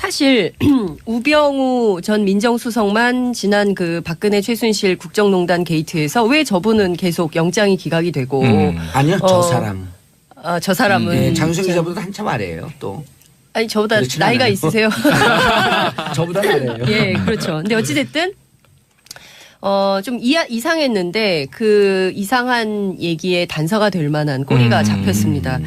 사실 우병우 전 민정수석만 지난 그 박근혜 최순실 국정농단 게이트에서 왜 저분은 계속 영장이 기각이 되고 아니요 저 사람. 저 사람은 장수영 기자보다 한참 아래예요 또. 아니 저보다 나이가 않아요. 있으세요. 저보다 아래예요. 예, 그렇죠. 근데 어찌됐든 좀 이상했는데 그 이상한 얘기에 단서가 될 만한 꼬리가 잡혔습니다.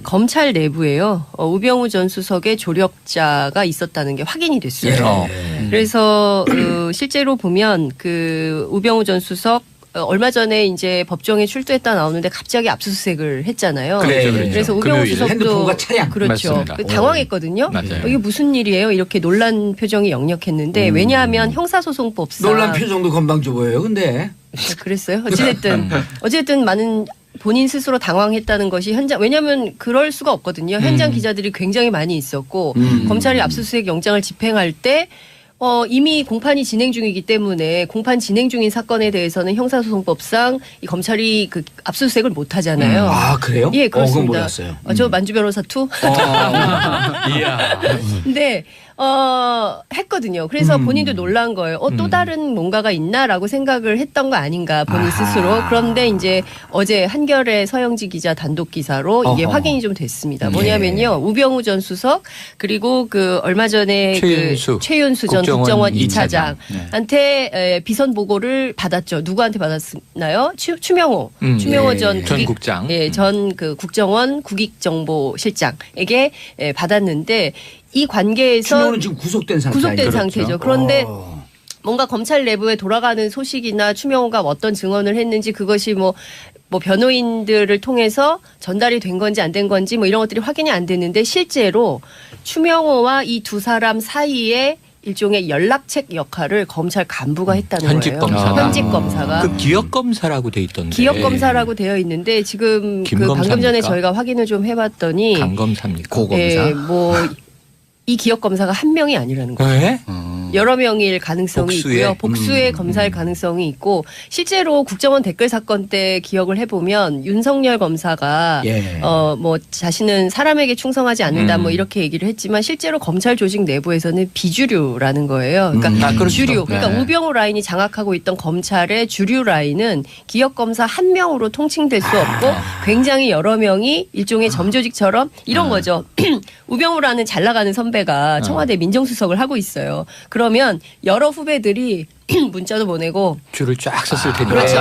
검찰 내부에요. 우병우 전 수석의 조력자가 있었다는 게 확인이 됐어요. 그래서 실제로 보면 그 우병우 전 수석 얼마 전에 이제 법정에 출두했다 나오는데 갑자기 압수수색을 했잖아요. 그렇죠. 그래서 우병우 수석도 핸드폰과 차량. 그렇죠. 맞습니다. 당황했거든요. 이게 무슨 일이에요? 이렇게 놀란 표정이 역력했는데 왜냐하면 형사소송법상 놀란 표정도 건방져 보여요. 근데 그랬어요. 어쨌든 많은 본인 스스로 당황했다는 것이 현장 왜냐하면 그럴 수가 없거든요. 현장 기자들이 굉장히 많이 있었고 검찰이 압수수색 영장을 집행할 때 이미 공판이 진행 중이기 때문에 공판 진행 중인 사건에 대해서는 형사소송법상 이 검찰이 그 압수수색을 못 하잖아요. 아 그래요? 예, 그렇습니다. 그건 몰랐어요. 저 만주 변호사 투. 이야. 근데 했거든요. 그래서 본인도 놀란 거예요. 또 다른 뭔가가 있나라고 생각을 했던 거 아닌가 본인 스스로. 그런데 이제 어제 한겨레 서영지 기자 단독 기사로 이게 확인이 좀 됐습니다. 뭐냐면요. 우병우 전 수석 그리고 그 얼마 전에 최윤수 전 국정원 2차장한테 비선 보고를 받았죠. 누구한테 받았나요? 추명호 전 국장. 전 그 국정원 국익정보실장에게 받았는데 이 관계에서 추명호는 지금 구속된 상태죠. 그런데 뭔가 검찰 내부에 돌아가는 소식이나 추명호가 어떤 증언을 했는지 그것이 뭐 변호인들을 통해서 전달이 된 건지 안 된 건지 뭐 이런 것들이 확인이 안 됐는데 실제로 추명호와 이 두 사람 사이에 일종의 연락책 역할을 검찰 간부가 했다는 현직 거예요. 검사가. 현직 검사가. 그 기억 검사라고 돼 있던데. 기억 검사라고 되어 있는데 지금 그 방금 전에 저희가 확인을 좀 해봤더니 강 검사입니까? 고검사. 이 기억 검사가 한 명이 아니라는 거예요. 왜? 여러 명일 가능성이 있고요. 복수의 검사일 가능성이 있고 실제로 국정원 댓글 사건 때 기억을 해보면 윤석열 검사가 자신은 사람에게 충성하지 않는다 뭐 이렇게 얘기를 했지만 실제로 검찰 조직 내부에서는 비주류라는 거예요. 그러니까 주류. 그러니까 우병우 라인이 장악하고 있던 검찰의 주류 라인은 기억 검사 한 명으로 통칭될 수 없고 굉장히 여러 명이 일종의 점조직처럼 이런 거죠. 우병우라는 잘 나가는 선배가 청와대 민정수석을 하고 있어요. 그러면 여러 후배들이 문자도 보내고 줄을 쫙 섰을 텐데. 그렇죠.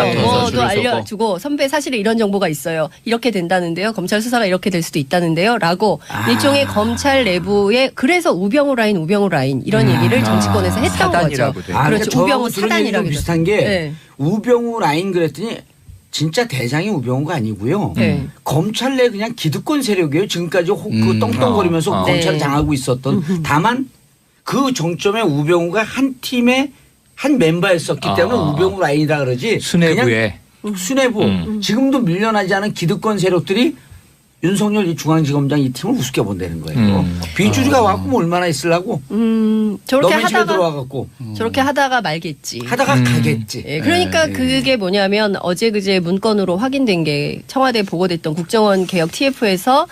또 알려주고 선배 사실은 이런 정보가 있어요. 이렇게 된다는데요. 검찰 수사가 이렇게 될 수도 있다는데요. 라고 일종의 검찰 내부에 그래서 우병우 라인 이런 얘기를 정치권에서 했던 거죠. 그렇죠. 우병우 사단이라고 비슷한 게 우병우 라인 그랬더니 진짜 대장이 우병우가 아니고요. 검찰 내 그냥 기득권 세력이에요. 지금까지 그 떵떵거리면서 검찰을 장하고 있었던. 다만 그 정점에 우병우가 한 팀의 한 멤버였었기 때문에 우병우 라인이라 그러지. 수뇌부에. 그냥 수뇌부. 지금도 밀려나지 않은 기득권 세력들이 윤석열 이 중앙지검장 이 팀을 우습게 본다는 거예요. 비주류가 와갖고 뭐 얼마나 있으려고. 저렇게 너네 집에 들어와갖고. 저렇게 하다가 말겠지. 하다가 가겠지. 그러니까 그게 뭐냐면 어제 그제 문건으로 확인된 게 청와대에 보고됐던 국정원 개혁 TF에서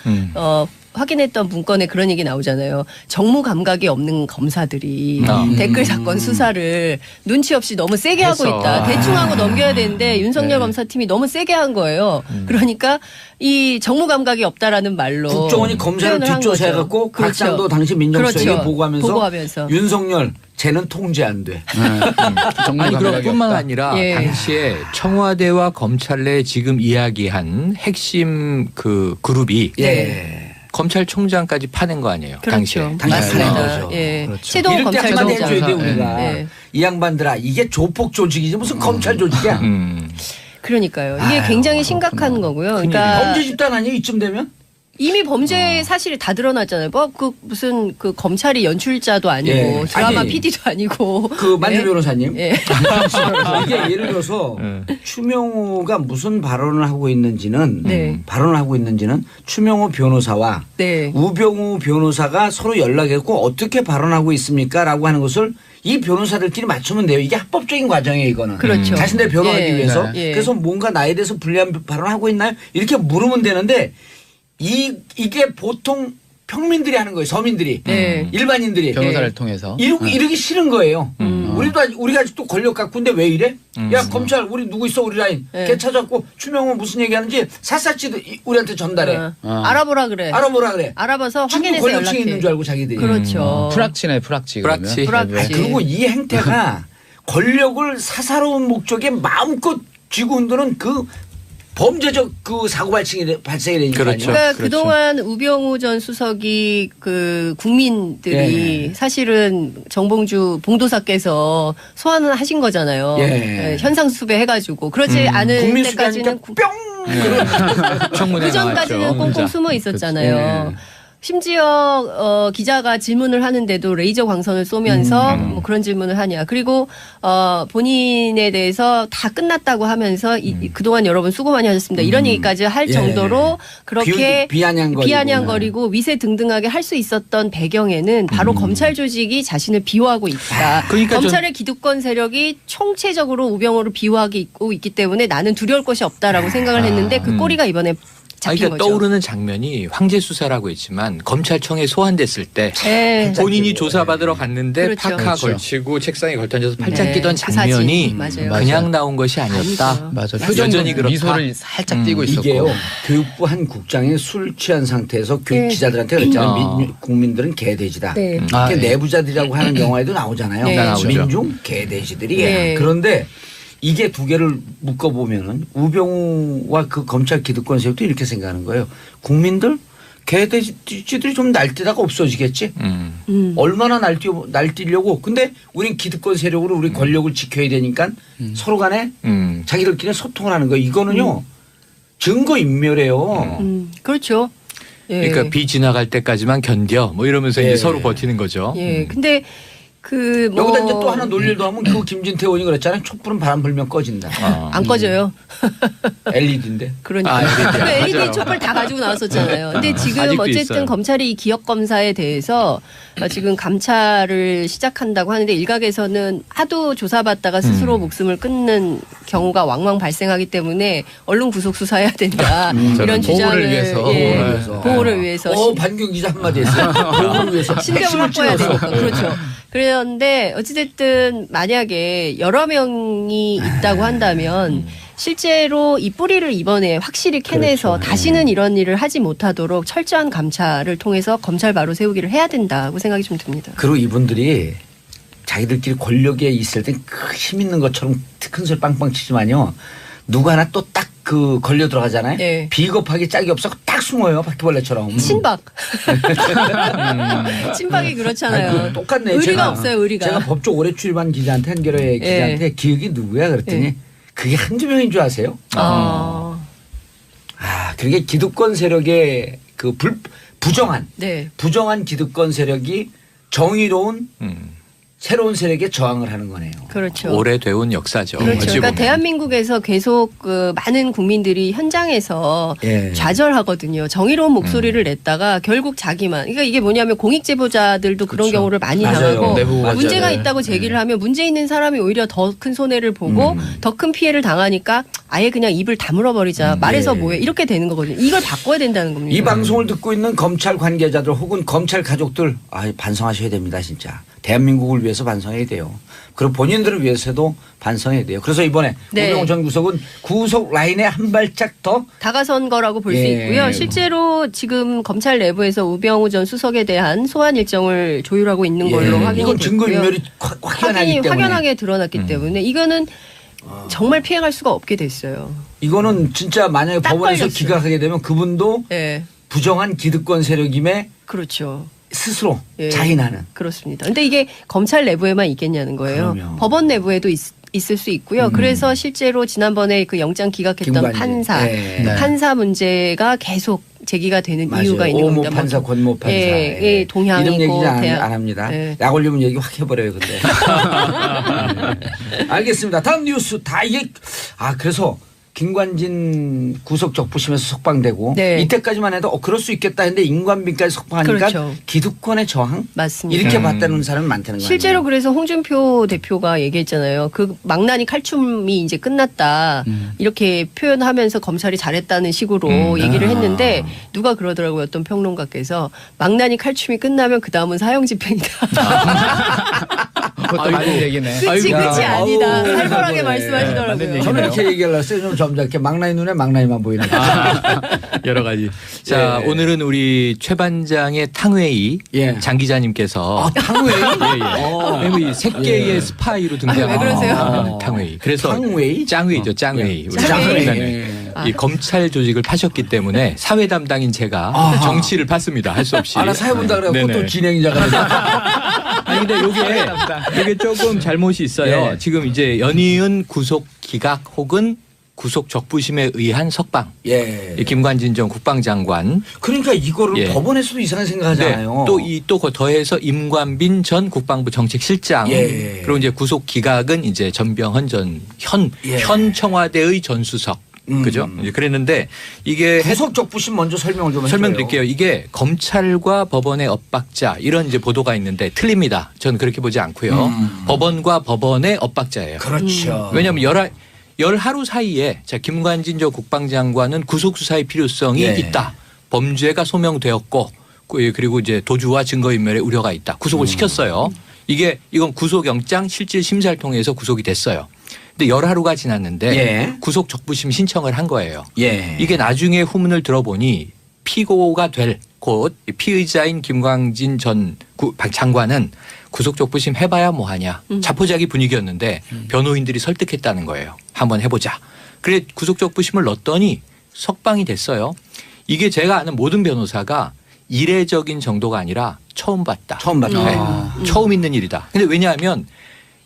확인했던 문건에 그런 얘기 나오잖아요. 정무 감각이 없는 검사들이 댓글 사건 수사를 눈치 없이 너무 세게 하고 있다. 대충 하고 넘겨야 되는데 윤석열 검사팀이 너무 세게 한 거예요. 그러니까 이 정무 감각이 없다라는 말로 국정원이 검사를 뒷조사해갖고 박상도 당시 민정수석에게 보고하면서 윤석열 쟤는 통제 안 돼. 아니 그럼 뿐만 아니라 당시에 청와대와 검찰 내 지금 이야기한 핵심 그 그룹이 검찰총장까지 파낸 거 아니에요? 그렇죠. 당시에. 맞습니다. 최동 검찰총장. 해줘야 돼 우리가. 이 양반들아 이게 조폭 조직이지 무슨 검찰 조직이야. 그러니까 이게 굉장히 심각한 거고요. 그러니까 범죄 집단 아니에요 이쯤 되면? 이미 범죄 사실이 다 드러났잖아요. 무슨 그 검찰이 연출자도 아니고 드라마 PD도 아니고. 그 만주 변호사님. 이게 예를 들어서 추명호가 무슨 발언을 하고 있는지는 추명호 변호사와 우병우 변호사가 서로 연락했고 어떻게 발언하고 있습니까라고 하는 것을 이 변호사들끼리 맞추면 돼요. 이게 합법적인 과정이에요, 이거는. 그렇죠. 자신들 변호하기 위해서. 그래서 뭔가 나에 대해서 불리한 발언하고 있나요? 이렇게 물으면 되는데 이게 보통 평민들이 하는 거예요. 서민들이. 일반인들이. 변호사를 통해서. 이러기 싫은 거예요. 우리가 아직도 권력 갖고 있는데 왜 이래? 야 검찰 우리 누구 있어 우리 라인. 걔 찾았고 추명은 무슨 얘기하는지 샅샅이 우리한테 전달해. 알아보라 그래. 알아봐서 확인해서 권력층에 연락해. 있는 줄 알고 자기들이. 그렇죠. 프락치네 프락치. 프락치. 그리고 이 행태가 권력을 사사로운 목적에 마음껏 쥐고 흔드는 그 범죄적 그 사고 발생이 되니까요. 그렇죠. 그러니까 그동안 우병우 전 수석이 그 국민들이 사실은 정봉주 봉도사께서 소환을 하신 거잖아요. 현상 수배해가지고 그러지 않을 때까지는 뿅. 그 전까지는 꽁꽁 숨어 있었잖아요. 심지어 기자가 질문을 하는데도 레이저 광선을 쏘면서 뭐 그런 질문을 하냐. 그리고 본인에 대해서 다 끝났다고 하면서 그동안 여러분 수고 많이 하셨습니다. 이런 얘기까지 할 정도로 그렇게 비아냥거리고 위세등등하게 할 수 있었던 배경에는 바로 검찰 조직이 자신을 비호하고 있다. 그러니까 검찰의 기득권 세력이 총체적으로 우병우를 비호하고 있기 때문에 나는 두려울 것이 없다라고 생각을 했는데 그 꼬리가 이번에 그러니까 떠오르는 장면이 황제 수사라고 했지만 검찰청에 소환됐을 때 본인이 조사받으러 갔는데 파카 걸치고 책상에 걸터앉아서 팔짱 끼던 장면이 그냥 나온 것이 아니었다. 맞아. 표정이 그렇다. 미소를 살짝 띄고 있었고. 이게요. 교육부 한 국장이 술 취한 상태에서 교육 기자들한테 그랬잖아요. 국민들은 개돼지다. 내부자들이라고 하는 영화에도 나오잖아요. 민중 개돼지들이. 그런데 이게 두 개를 묶어보면은 우병우와 그 검찰 기득권 세력도 이렇게 생각하는 거예요. 국민들 개돼지들이 좀 날뛰다가 없어지겠지. 얼마나 날뛰려고. 근데 우린 기득권 세력으로 우리 권력을 지켜야 되니까 서로 간에 자기들끼리 소통을 하는 거예요. 이거는요. 증거인멸이에요. 그렇죠. 그러니까 비 지나갈 때까지만 견뎌 뭐 이러면서 이제 서로 버티는 거죠. 근데 여기다 이제 또 하나 논리도 하면 그 김진태 의원이 그랬잖아요. 촛불은 바람 불면 꺼진다. 안 꺼져요. LED인데. 그러니까. LED 촛불 다 가지고 나왔었잖아요. 근데 지금 어쨌든 있어요. 검찰이 이 기억 검사에 대해서 지금 감찰을 시작한다고 하는데 일각에서는 하도 조사받다가 스스로 목숨을 끊는 경우가 왕왕 발생하기 때문에 얼른 구속 수사해야 된다. 이런 주장을 보호를 위해서. 반경 기자 한마디 했어요. 보호를 위해서. 신병을 확보해야 되니까. 그렇죠. 그런데 어찌됐든 만약에 여러 명이 있다고 한다면 실제로 이 뿌리를 이번에 확실히 캐내서 다시는 이런 일을 하지 못하도록 철저한 감찰을 통해서 검찰 바로 세우기를 해야 된다고 생각이 좀 듭니다. 그리고 이분들이 자기들끼리 권력에 있을 땐 힘 있는 것처럼 큰 소리 빵빵 치지만요. 누구 하나 또 딱 그 걸려 들어가잖아요. 비겁하게 짝이 없어 딱 숨어요. 바퀴벌레처럼. 친박. 친박이 그렇잖아요. 똑같네. 의리가 없어요. 의리가. 제가 법조 오래 출입한 기자한테 한겨레 기자한테 기억이 누구야 그랬더니 그게 한두 명인 줄 아세요? 그게 기득권 세력의 그 부정한 기득권 세력이 정의로운 새로운 세력에 저항을 하는 거네요. 그렇죠. 오래돼온 역사죠. 그렇죠. 그러니까 대한민국에서 계속 그 많은 국민들이 현장에서 좌절하거든요. 정의로운 목소리를 냈다가 결국 자기만. 그러니까 이게 뭐냐면 공익 제보자들도 그런 경우를 많이 당하고 문제가 있다고 제기를 하면 문제 있는 사람이 오히려 더 큰 손해를 보고 더 큰 피해를 당하니까 아예 그냥 입을 다물어 버리자. 말해서 뭐해. 이렇게 되는 거거든요. 이걸 바꿔야 된다는 겁니다. 이 방송을 듣고 있는 검찰 관계자들 혹은 검찰 가족들 반성하셔야 됩니다. 진짜. 대한민국을 위해서 반성해야 돼요. 그리고 본인들을 위해서도 반성해야 돼요. 그래서 이번에 우병우 전 구속은 구속 라인에 한 발짝 더 다가선 거라고 볼 수 있고요. 실제로 지금 검찰 내부에서 우병우 전 수석에 대한 소환 일정을 조율하고 있는 걸로 확인이 됐고요. 증거인멸이 확연하게 드러났기 때문에 이거는 정말 피해갈 수가 없게 됐어요. 이거는 진짜 만약에 법원에서 기각하게 되면 그분도 부정한 기득권 세력임에 그렇죠. 스스로 자인하는. 그렇습니다. 근데 이게 검찰 내부에만 있겠냐는 거예요. 그럼요. 법원 내부에도 있을 수 있고요. 그래서 실제로 지난번에 그 영장 기각했던 판사 문제가 계속 제기가 되는 이유가 있는 겁니다. 오모 판사, 권모 판사. 동향이고. 이름 얘기 안 합니다. 약 올리면 얘기 확 해버려요. 근데. 알겠습니다. 다음 뉴스 다 이게 그래서 김관진 구속 적부심에서 석방되고 네. 이때까지만 해도 그럴 수 있겠다 했는데 임관빈까지 석방하니까 그렇죠. 기득권의 저항? 맞습니다. 이렇게 봤다는 사람이 많다는 거예요. 실제로 그래서 홍준표 대표가 얘기했잖아요. 그 망나니 칼춤이 이제 끝났다. 이렇게 표현하면서 검찰이 잘했다는 식으로 얘기를 했는데 누가 그러더라고요. 어떤 평론가께서 망나니 칼춤이 끝나면 그 다음은 사형 집행이다. 그것도 맞는 얘기네. 끝이 아니다. 아우, 살벌하게 네. 말씀하시더라고요. 저는 이렇게 얘기하려고 했어요. 좀 점잖게 망나니 눈에 망나니만 보이는 거. 여러 가지. 자, 예. 오늘은 우리 최 반장의 탕웨이 예. 장 기자님께서 탕웨이? 이 새끼의 스파이로 등장한 왜 그러세요? 탕웨이. 그래서 탕웨이? 짱웨이죠, 짱웨이. 우리 짱웨이. 네. 이 검찰 조직을 파셨기 때문에 사회 담당인 제가 정치를 팠습니다. 할 수 없이. 나 사회 본다 그래갖고 네네. 또 진행자가 되죠. 아니 근데 요게 조금 잘못이 있어요. 예. 지금 이제 연이은 구속 기각 혹은 구속 적부심에 의한 석방. 예. 이 김관진 전 국방장관. 그러니까 이거를 예. 법원에서도 이상하게 생각하잖아요. 또 더해서 임관빈 전 국방부 정책실장. 예. 그리고 이제 구속 기각은 이제 전병헌 현 청와대의 전 수석. 그죠? 이제 그랬는데 이게 구속 적부심 먼저 설명을 좀 해줘요. 설명드릴게요. 이게 검찰과 법원의 엇박자 이런 이제 보도가 있는데 틀립니다. 저는 그렇게 보지 않고요. 법원과 법원의 엇박자예요. 그렇죠. 왜냐하면 열 하루 사이에 자 김관진 전 국방장관은 구속 수사의 필요성이 예. 있다. 범죄가 소명되었고 그리고 이제 도주와 증거인멸의 우려가 있다. 구속을 시켰어요. 이건 구속영장 실질 심사를 통해서 구속이 됐어요. 근데 열 하루가 지났는데 예. 구속 적부심 신청을 한 거예요. 예. 이게 나중에 후문을 들어보니 피고가 될 곧 피의자인 김광진 전 장관은 구속 적부심 해봐야 뭐하냐. 자포자기 분위기였는데 변호인들이 설득했다는 거예요. 한번 해보자. 그래 구속 적부심을 넣었더니 석방이 됐어요. 이게 제가 아는 모든 변호사가 이례적인 정도가 아니라 처음 봤다. 처음 봤다. 네. 처음 있는 일이다. 근데 왜냐하면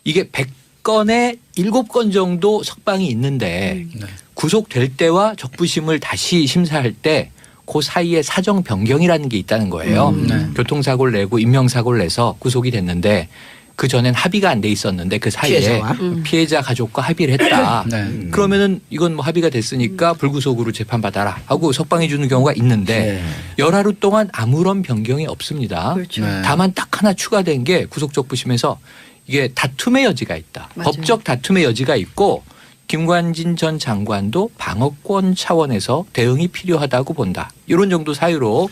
이게 100건에 7건 정도 석방이 있는데 구속될 때와 적부심을 다시 심사할 때 그 사이에 사정 변경이라는 게 있다는 거예요. 교통사고를 내고 인명사고를 내서 구속이 됐는데 그 전엔 합의가 안 돼 있었는데 그 사이에 피해자 가족과 합의를 했다. 그러면은 이건 뭐 합의가 됐으니까 불구속으로 재판받아라 하고 석방해 주는 경우가 있는데 열 하루 동안 아무런 변경이 없습니다. 그렇죠. 다만 딱 하나 추가된 게 구속적부심에서 이게 다툼의 여지가 있다. 맞아요. 법적 다툼의 여지가 있고 김관진 전 장관도 방어권 차원에서 대응이 필요하다고 본다. 이런 정도 사유로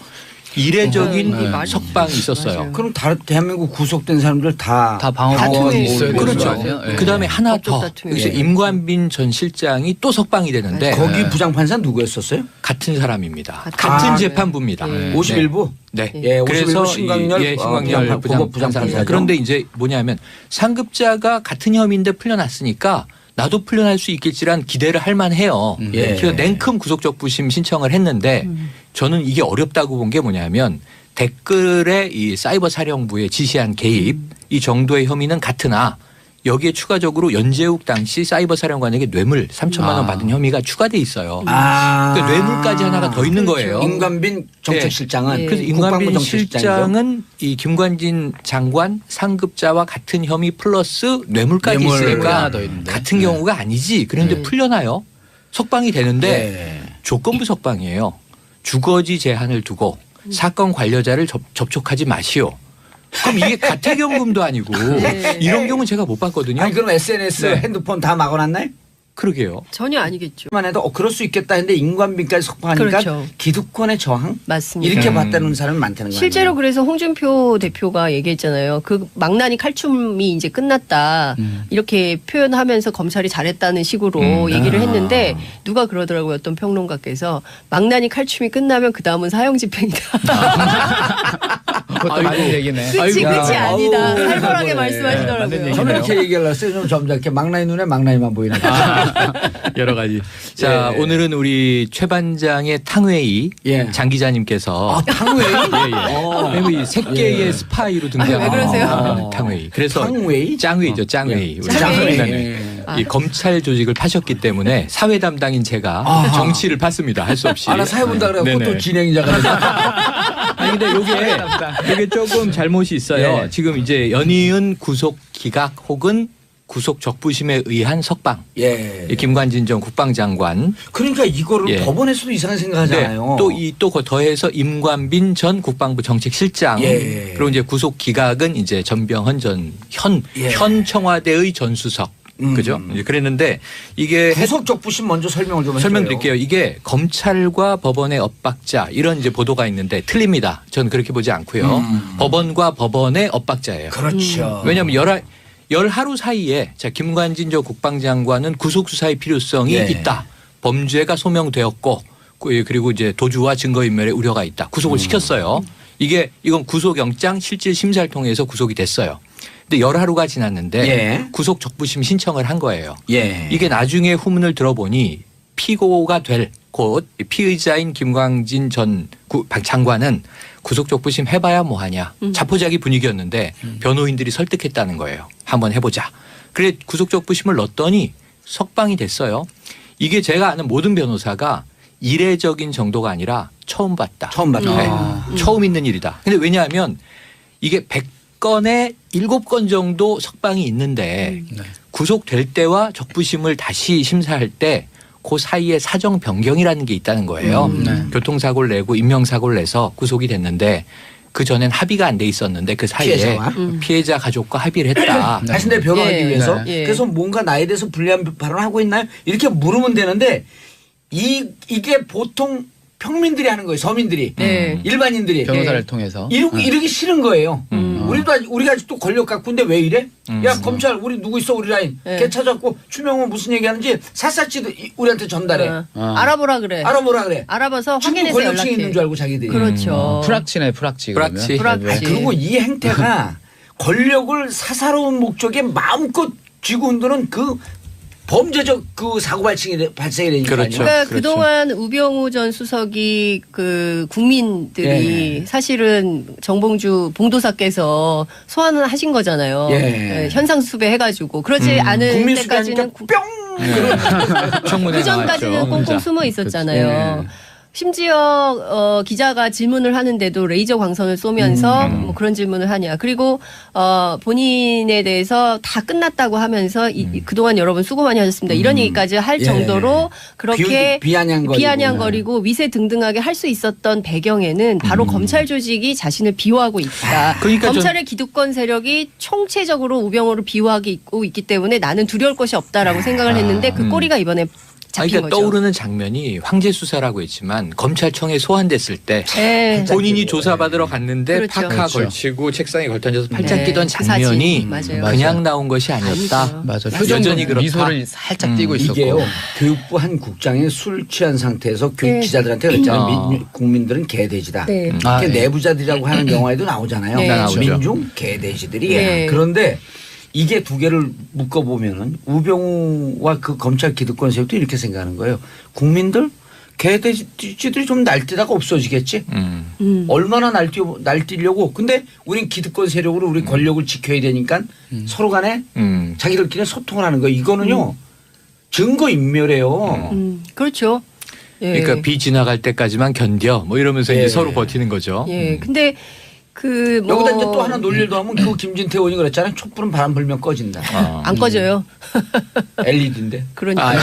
이례적인 석방이 있었어요. 맞아요. 그럼 대한민국 구속된 사람들 다 방어권이 있어야 되는 그렇죠. 거죠. 예. 그다음에 하나 더. 다툼이 그래서 있어요. 임관빈 전 실장이 또 석방이 되는데 거기 부장판사 누구였었어요? 같은 사람입니다. 같은 재판부입니다. 51부? 네. 예, 그래서 51부 신광열, 신광열 부장판사. 그런데 이제 뭐냐면 상급자가 같은 혐의인데 풀려났으니까 나도 풀려날 수 있겠지란 기대를 할 만해요. 그래서 냉큼 구속적부심 신청을 했는데 저는 이게 어렵다고 본 게 뭐냐면 댓글에 이 사이버 사령부에 지시한 개입 이 정도의 혐의는 같으나 여기에 추가적으로 연재욱 당시 사이버 사령관에게 뇌물 3천만 원 받은 혐의가 추가돼 있어요. 그러니까 뇌물까지 하나가 더 있는 거예요. 임관빈 정책실장은 그래서 임관빈 실장은 이 김관진 장관 상급자와 같은 혐의 플러스 뇌물까지 있으니까 같은 경우가 아니지. 그런데 풀려나요. 석방이 되는데 조건부 석방이에요. 주거지 제한을 두고 사건 관여자를 접촉하지 마시오. 그럼 이게 가택연금도 아니고 이런 경우는 제가 못 봤거든요. 아니 그럼 SNS, 핸드폰 다 막아놨나요? 그러게요. 전혀 아니겠죠. 만 해도 그럴 수 있겠다 했는데 임관빈까지 석방하니까 그렇죠. 기득권의 저항? 맞습니다. 이렇게 봤다는 사람이 많다는 거예요. 실제로 그래서 홍준표 대표가 얘기했잖아요. 그 망나니 칼춤이 이제 끝났다. 이렇게 표현하면서 검찰이 잘했다는 식으로 얘기를 했는데 누가 그러더라고요. 어떤 평론가께서 망나니 칼춤이 끝나면 그 다음은 사형 집행이다. 그것도 맞는 얘기네. 끝이 아니다. 살벌하게 맞는 말씀하시더라고요. 저는 이렇게 얘기하려고 했어요. 좀 점잖게 망나니 눈에 망나니만 보이는 거. 여러 가지. 자, 오늘은 우리 최 반장의 탕웨이 장 기자님께서 탕웨이? 이 새끼의 스파이로 등장한 왜 그러세요? 탕웨이. 그래서 탕웨이? 짱웨이죠, 짱웨이. 짱웨이. 이 검찰 조직을 파셨기 때문에 사회 담당인 제가 정치를 팠습니다. 할 수 없이. 나 사회 본다 그래갖고 또 진행자가 되죠. 아니 근데 요게 조금 잘못이 있어요. 지금 이제 연이은 구속 기각 혹은 구속 적부심에 의한 석방. 예. 김관진 전 국방장관. 그러니까 이거를 법원에서도 이상하게 생각하잖아요. 네. 또 더해서 임관빈 전 국방부 정책실장. 그리고 이제 구속 기각은 이제 전병헌 전 현 청와대의 전 수석. 그죠? 그랬는데 이게 구속 적부심 먼저 설명을 좀 해줘요. 설명드릴게요. 이게 검찰과 법원의 엇박자 이런 이제 보도가 있는데 틀립니다. 저는 그렇게 보지 않고요. 법원과 법원의 엇박자예요. 그렇죠. 왜냐하면 열 하루 사이에 자 김관진 전 국방장관은 구속 수사의 필요성이 있다. 범죄가 소명되었고 그리고 이제 도주와 증거인멸의 우려가 있다. 구속을 시켰어요. 이건 구속영장 실질 심사를 통해서 구속이 됐어요. 근데 열 하루가 지났는데 구속 적부심 신청을 한 거예요. 이게 나중에 후문을 들어보니 피고가 될 곧 피의자인 김광진 전 장관은 구속 적부심 해봐야 뭐하냐. 자포자기 분위기였는데 변호인들이 설득했다는 거예요. 한번 해보자. 그래 구속 적부심을 넣었더니 석방이 됐어요. 이게 제가 아는 모든 변호사가 이례적인 정도가 아니라 처음 봤다. 처음 봤다. 네. 처음 있는 일이다. 근데 왜냐하면 이게 100건에 7건 정도 석방이 있는데 구속될 때와 적부심을 다시 심사할 때 그 사이에 사정 변경이라는 게 있다는 거예요. 교통사고를 내고 인명사고를 내서 구속이 됐는데 그 전엔 합의가 안 돼 있었는데 그 사이에 피해자 가족과 합의를 했다. 다시 내 변호하기 위해서. 그래서 뭔가 나에 대해서 불리한 발언하고 있나요? 이렇게 물으면 되는데 이게 보통 평민들이 하는 거예요. 서민들이. 일반인들이. 변호사를 통해서. 이러기 싫은 거예요. 우리가 아직도 권력 갖고 있는데 왜 이래? 야 검찰 우리 누구 있어 우리 라인. 걔 찾았고 추명은 무슨 얘기하는지 샅샅이 우리한테 전달해. 알아보라 그래. 알아봐서 확인해서 권력층이 연락해. 있는 줄 알고 자기들이. 그렇죠. 프락치네. 프락치. 그리고 이 행태가 권력을 사사로운 목적에 마음껏 쥐고 흔드는 그 범죄적 그 사고 발생이 되니까요. 그러니까 그동안 우병우 전 수석이 그 국민들이 사실은 정봉주 봉도사께서 소환을 하신 거잖아요. 현상 수배해가지고 그러지 않을 때까지는 뿅. 그 전까지는 꽁꽁 숨어 있었잖아요. 심지어 기자가 질문을 하는데도 레이저 광선을 쏘면서 뭐 그런 질문을 하냐. 그리고 본인에 대해서 다 끝났다고 하면서 그동안 여러분 수고 많이 하셨습니다. 이런 얘기까지 할 정도로 그렇게 비아냥거리고 위세등등하게 할 수 있었던 배경에는 바로 검찰 조직이 자신을 비호하고 있다. 그러니까 검찰의 기득권 세력이 총체적으로 우병우를 비호하고 있기 때문에 나는 두려울 것이 없다라고 생각을 했는데 그 꼬리가 이번에 그러니까 떠오르는 장면이 황제 수사라고 했지만 검찰청에 소환됐을 때 본인이 조사받으러 갔는데 파카 걸치고 책상에 걸터앉아서 팔짱 끼던 장면이 그냥 나온 것이 아니었다. 맞아. 여전히 미소를 살짝 띄고 있었고. 이게요. 교육부 한 국장이 술 취한 상태에서 교육 기자들한테 그랬잖아요. 국민들은 개돼지다. 내부자들이라고 하는 영화에도 나오잖아요. 민중 개돼지들이. 그런데 이게 두 개를 묶어보면은 우병우와 그 검찰 기득권 세력도 이렇게 생각하는 거예요. 국민들 개돼지들이 좀 날뛰다가 없어지겠지. 얼마나 날뛰려고. 근데 우린 기득권 세력으로 우리 권력을 지켜야 되니까 서로 간에 자기들끼리 소통을 하는 거예요. 이거는요. 증거인멸이에요. 그렇죠. 그러니까 비 지나갈 때까지만 견뎌 뭐 이러면서 이제 서로 버티는 거죠. 근데 여기다 이제 또 하나 논리를 더하면 그 김진태 의원이 그랬잖아요. 촛불은 바람 불면 꺼진다. 안 꺼져요. LED인데. 그러니까.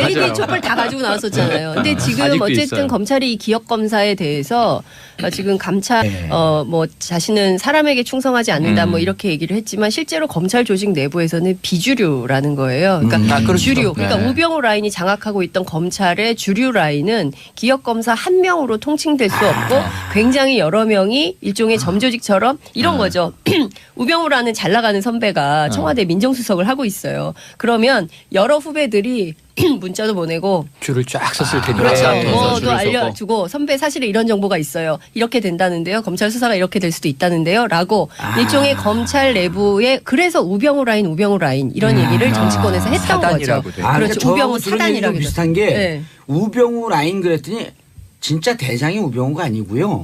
LED 촛불 다 가지고 나왔었잖아요. 근데 지금 어쨌든 있어요. 검찰이 이 기억 검사에 대해서 지금 감찰 뭐 자신은 사람에게 충성하지 않는다 뭐 이렇게 얘기를 했지만 실제로 검찰 조직 내부에서는 비주류라는 거예요. 그러니까 주류. 그러니까 우병우 라인이 장악하고 있던 검찰의 주류 라인은 기억 검사 한 명으로 통칭될 수 없고 굉장히 여러 명이 일종의 점조직처럼 이런 거죠. 우병우라는 잘 나가는 선배가 청와대 민정수석을 하고 있어요. 그러면 여러 후배들이 문자도 보내고 줄을 쫙 섰을 테니까. 그렇죠. 뭐도 알려주고 선배 사실은 이런 정보가 있어요. 이렇게 된다는데요. 검찰 수사가 이렇게 될 수도 있다는데요. 라고 일종의 검찰 내부에 그래서 우병우 라인 이런 얘기를 정치권에서 했던 거죠. 그렇죠. 우병우 사단이라고 비슷한 게 우병우 라인 그랬더니 진짜 대장이 우병우가 아니고요.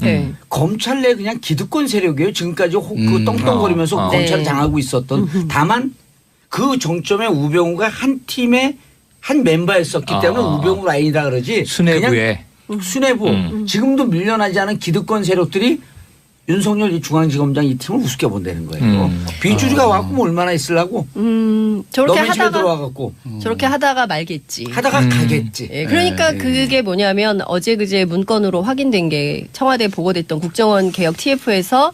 검찰 내 그냥 기득권 세력이에요. 지금까지 그 떵떵거리면서 검찰을 장악하고 있었던. 다만 그 정점에 우병우가 한 팀의 한 멤버였었기 때문에 우병우 라인이라 그러지. 수뇌부에. 수뇌부. 지금도 밀려나지 않은 기득권 세력들이 윤석열 이 중앙지검장 이 팀을 우습게 본다는 거예요. 비주류가 와갖고 뭐 얼마나 있으려고. 저렇게 너네 집에 하다가 들어와갖고. 저렇게 하다가 말겠지. 하다가 가겠지. 예, 그러니까 그게 뭐냐면 어제 그제 문건으로 확인된 게 청와대에 보고됐던 국정원 개혁 TF에서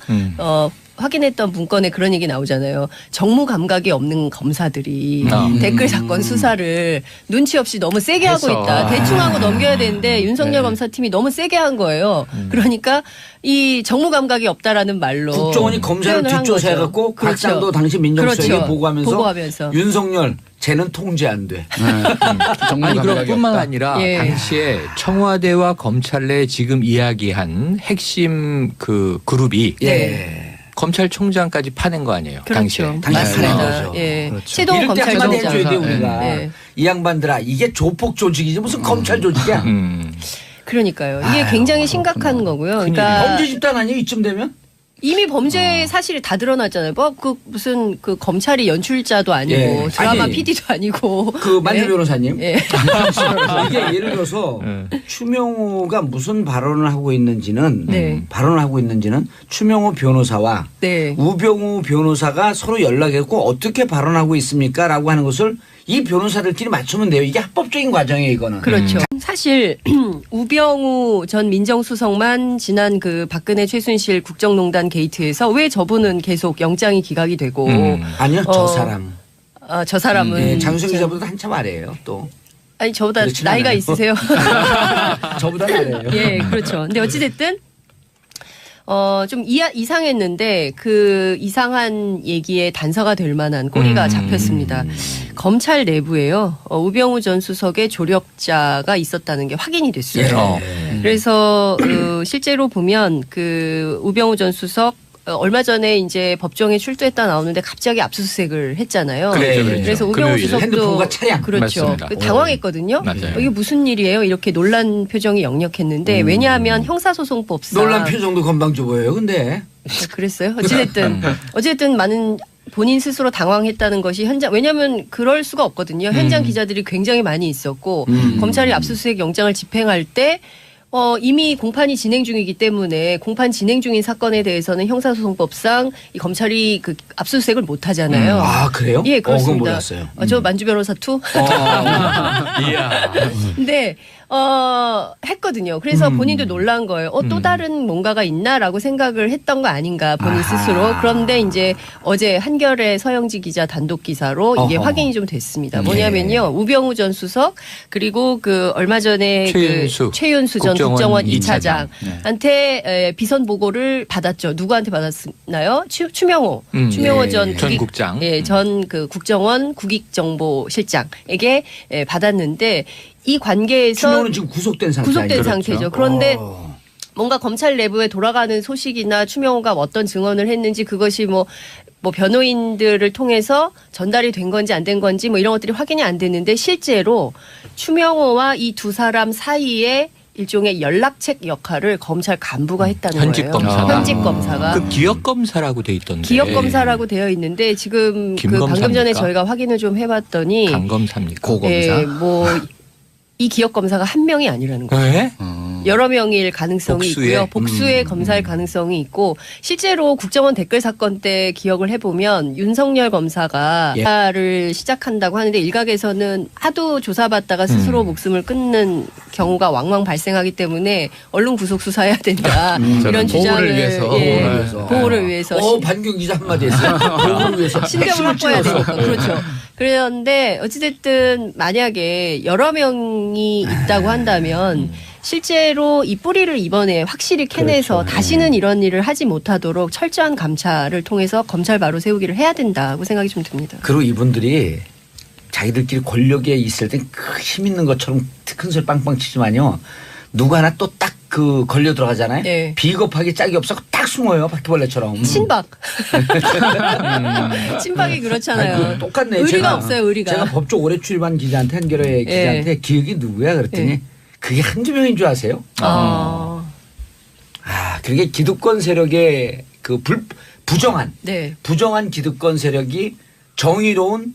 확인했던 문건에 그런 얘기 나오잖아요. 정무 감각이 없는 검사들이 댓글 사건 수사를 눈치 없이 너무 세게 하고 있다. 대충 하고 넘겨야 되는데 윤석열 검사팀이 너무 세게 한 거예요. 그러니까 이 정무 감각이 없다라는 말로 국정원이 검사를 뒷조사해갖고 박상도 당시 민정수석에게 보고하면서 윤석열 쟤는 통제 안 돼. 아니 그럼 뿐만 아니라 당시에 청와대와 검찰 내 지금 이야기한 핵심 그 그룹이 검찰총장까지 파낸 거 아니에요? 그렇죠. 당시에. 맞습니다. 예. 그렇죠. 최동호 검찰총장. 해줘야 돼 우리가. 이 양반들아 이게 조폭 조직이지 무슨 검찰 조직이야. 그러니까요. 이게 굉장히 심각한 거고요. 그러니까 범죄 집단 아니에요 이쯤 되면? 이미 범죄 사실이 다 드러났잖아요. 뭐 그 무슨 그 검찰이 연출자도 아니고 드라마 PD도 아니고 그 만주 변호사님. 이게 예를 들어서 추명호가 무슨 발언을 하고 있는지는 추명호 변호사와 우병우 변호사가 서로 연락했고 어떻게 발언하고 있습니까라고 하는 것을 이 변호사들끼리 맞추면 돼요. 이게 합법적인 과정이에요, 이거는. 그렇죠. 사실 우병우 전 민정수석만 지난 그 박근혜 최순실 국정농단 게이트에서 왜 저분은 계속 영장이 기각이 되고 아니요, 저 사람. 저 사람은 장수영 기자보다 한참 아래예요, 또. 아니 저보다 나이가 않아요. 있으세요? 저보다 아래예요. 예, 그렇죠. 근데 어찌 됐든. 좀 이상했는데 그 이상한 얘기에 단서가 될 만한 꼬리가 잡혔습니다. 검찰 내부에요. 우병우 전 수석의 조력자가 있었다는 게 확인이 됐어요. 그래서 실제로 보면 그 우병우 전 수석 얼마 전에 이제 법정에 출두했다 나오는데 갑자기 압수수색을 했잖아요. 그래서 우병우 수석도 핸드폰과 차량. 그렇죠. 당황했거든요. 이게 무슨 일이에요? 이렇게 놀란 표정이 역력했는데 왜냐하면 형사소송법상 놀란 표정도 건방져 보여요. 근데 그랬어요. 어쨌든 많은 본인 스스로 당황했다는 것이 현장 왜냐하면 그럴 수가 없거든요. 현장 기자들이 굉장히 많이 있었고 검찰이 압수수색 영장을 집행할 때. 이미 공판이 진행 중이기 때문에 공판 진행 중인 사건에 대해서는 형사소송법상 이 검찰이 그 압수수색을 못 하잖아요. 아, 그래요? 예, 그렇습니다. 그건 몰랐어요. 저 만주 변호사 투? 이야. 근데 했거든요. 그래서 본인도 놀란 거예요. 또 다른 뭔가가 있나라고 생각을 했던 거 아닌가 본인 스스로. 그런데 이제 어제 한겨레 서영지 기자 단독 기사로 이게 확인이 좀 됐습니다. 뭐냐면요. 우병우 전 수석 그리고 그 얼마 전에 최윤수 전 국정원 2차장한테 비선 보고를 받았죠. 누구한테 받았나요? 추명호 전 국장. 전 그 국정원 국익정보실장에게 받았는데 이 관계에서 추명호는 지금 구속된 상태죠. 그런데 뭔가 검찰 내부에 돌아가는 소식이나 추명호가 어떤 증언을 했는지 그것이 뭐 변호인들을 통해서 전달이 된 건지 안 된 건지 뭐 이런 것들이 확인이 안 됐는데 실제로 추명호와 이 두 사람 사이에 일종의 연락책 역할을 검찰 간부가 했다는 현직 거예요. 검사가. 현직 검사가. 그 기억 검사라고 돼 있던데. 기억 검사라고 되어 있는데 지금 그 방금 전에 저희가 확인을 좀 해봤더니 강 검사입니까? 고검사. 이 기억 검사가 한 명이 아니라는 거예요. 여러 명일 가능성이 있고요. 복수의 검사일 가능성이 있고 실제로 국정원 댓글 사건 때 기억을 해보면 윤석열 검사가 조사를 시작한다고 하는데 일각에서는 하도 조사받다가 스스로 목숨을 끊는 경우가 왕왕 발생하기 때문에 얼른 구속 수사해야 된다. 이런 주장을 보호를 위해서. 반경 기자 한마디 했어요. 보호를 위해서. 신경을 확보해야 되니까. 그렇죠. 그런데 어찌됐든 만약에 여러 명이 있다고 한다면 실제로 이 뿌리를 이번에 확실히 캐내서 다시는 이런 일을 하지 못하도록 철저한 감찰을 통해서 검찰 바로 세우기를 해야 된다고 생각이 좀 듭니다. 그리고 이분들이 자기들끼리 권력에 있을 땐 힘 있는 것처럼 큰 소리 빵빵 치지만요. 누구 하나 또 딱 그 걸려 들어가잖아요. 비겁하게 짝이 없어 딱 숨어요. 바퀴벌레처럼. 친박. 친박이 그렇잖아요. 똑같네. 의리가 없어요. 의리가. 제가 법조 오래 출입한 기자한테 한겨레 기자한테 기억이 누구야 그랬더니 그게 한두 명인 줄 아세요? 그게 기득권 세력의 그 부정한 기득권 세력이 정의로운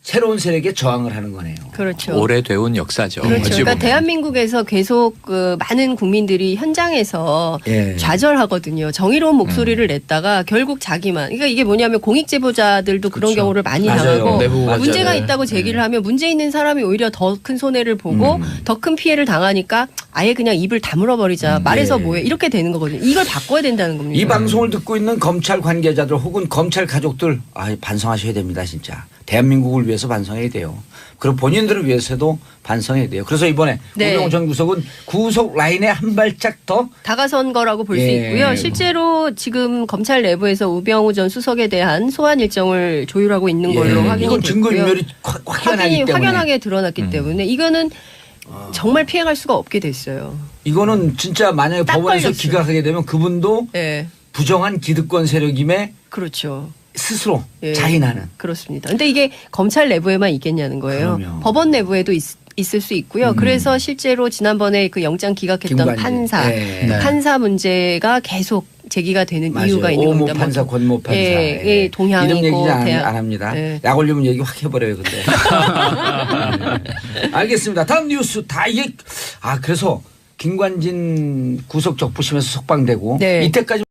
새로운 세력에 저항을 하는 거네요. 그렇죠. 오래돼온 역사죠. 그렇죠. 그러니까 대한민국에서 계속 그 많은 국민들이 현장에서 예. 좌절하거든요. 정의로운 목소리를 냈다가 결국 자기만. 그러니까 이게 뭐냐면 공익제보자들도 그런 그렇죠. 경우를 많이 맞아요. 당하고 문제가 네. 있다고 제기를 하면 문제 있는 사람이 오히려 더 큰 손해를 보고 더 큰 피해를 당하니까 아예 그냥 입을 다물어 버리자. 말해서 뭐해. 이렇게 되는 거거든요. 이걸 바꿔야 된다는 겁니다. 이 방송을 듣고 있는 검찰 관계자들 혹은 검찰 가족들 반성하셔야 됩니다. 진짜. 대한민국을 위해서 반성해야 돼요. 그리고 본인들을 위해서도 반성해야 돼요. 그래서 이번에 우병우 전 구속은 구속 라인에 한 발짝 더 다가선 거라고 볼 수 있고요. 실제로 지금 검찰 내부에서 우병우 전 수석에 대한 소환 일정을 조율하고 있는 걸로 확인이 됐고요. 이건 증거인멸이 확연하게 드러났기 때문에 이거는 정말 피해갈 수가 없게 됐어요. 이거는 진짜 만약에 법원에서 걸렸어요. 기각하게 되면 그분도 부정한 기득권 세력임에 그렇죠. 스스로 자인하는. 그렇습니다. 근데 이게 검찰 내부에만 있겠냐는 거예요. 그럼요. 법원 내부에도 있을 수 있고요. 그래서 실제로 지난번에 그 영장 기각했던 판사 문제가 계속 제기가 되는 이유가 있는 겁니다. 오모 판사, 권모 판사. 동향이고 이름 얘기 안 합니다. 약 올리면 얘기 확 해버려요. 근데. 알겠습니다. 다음 뉴스 다 이게 그래서 김관진 구속 적부심에서 석방되고 이때까지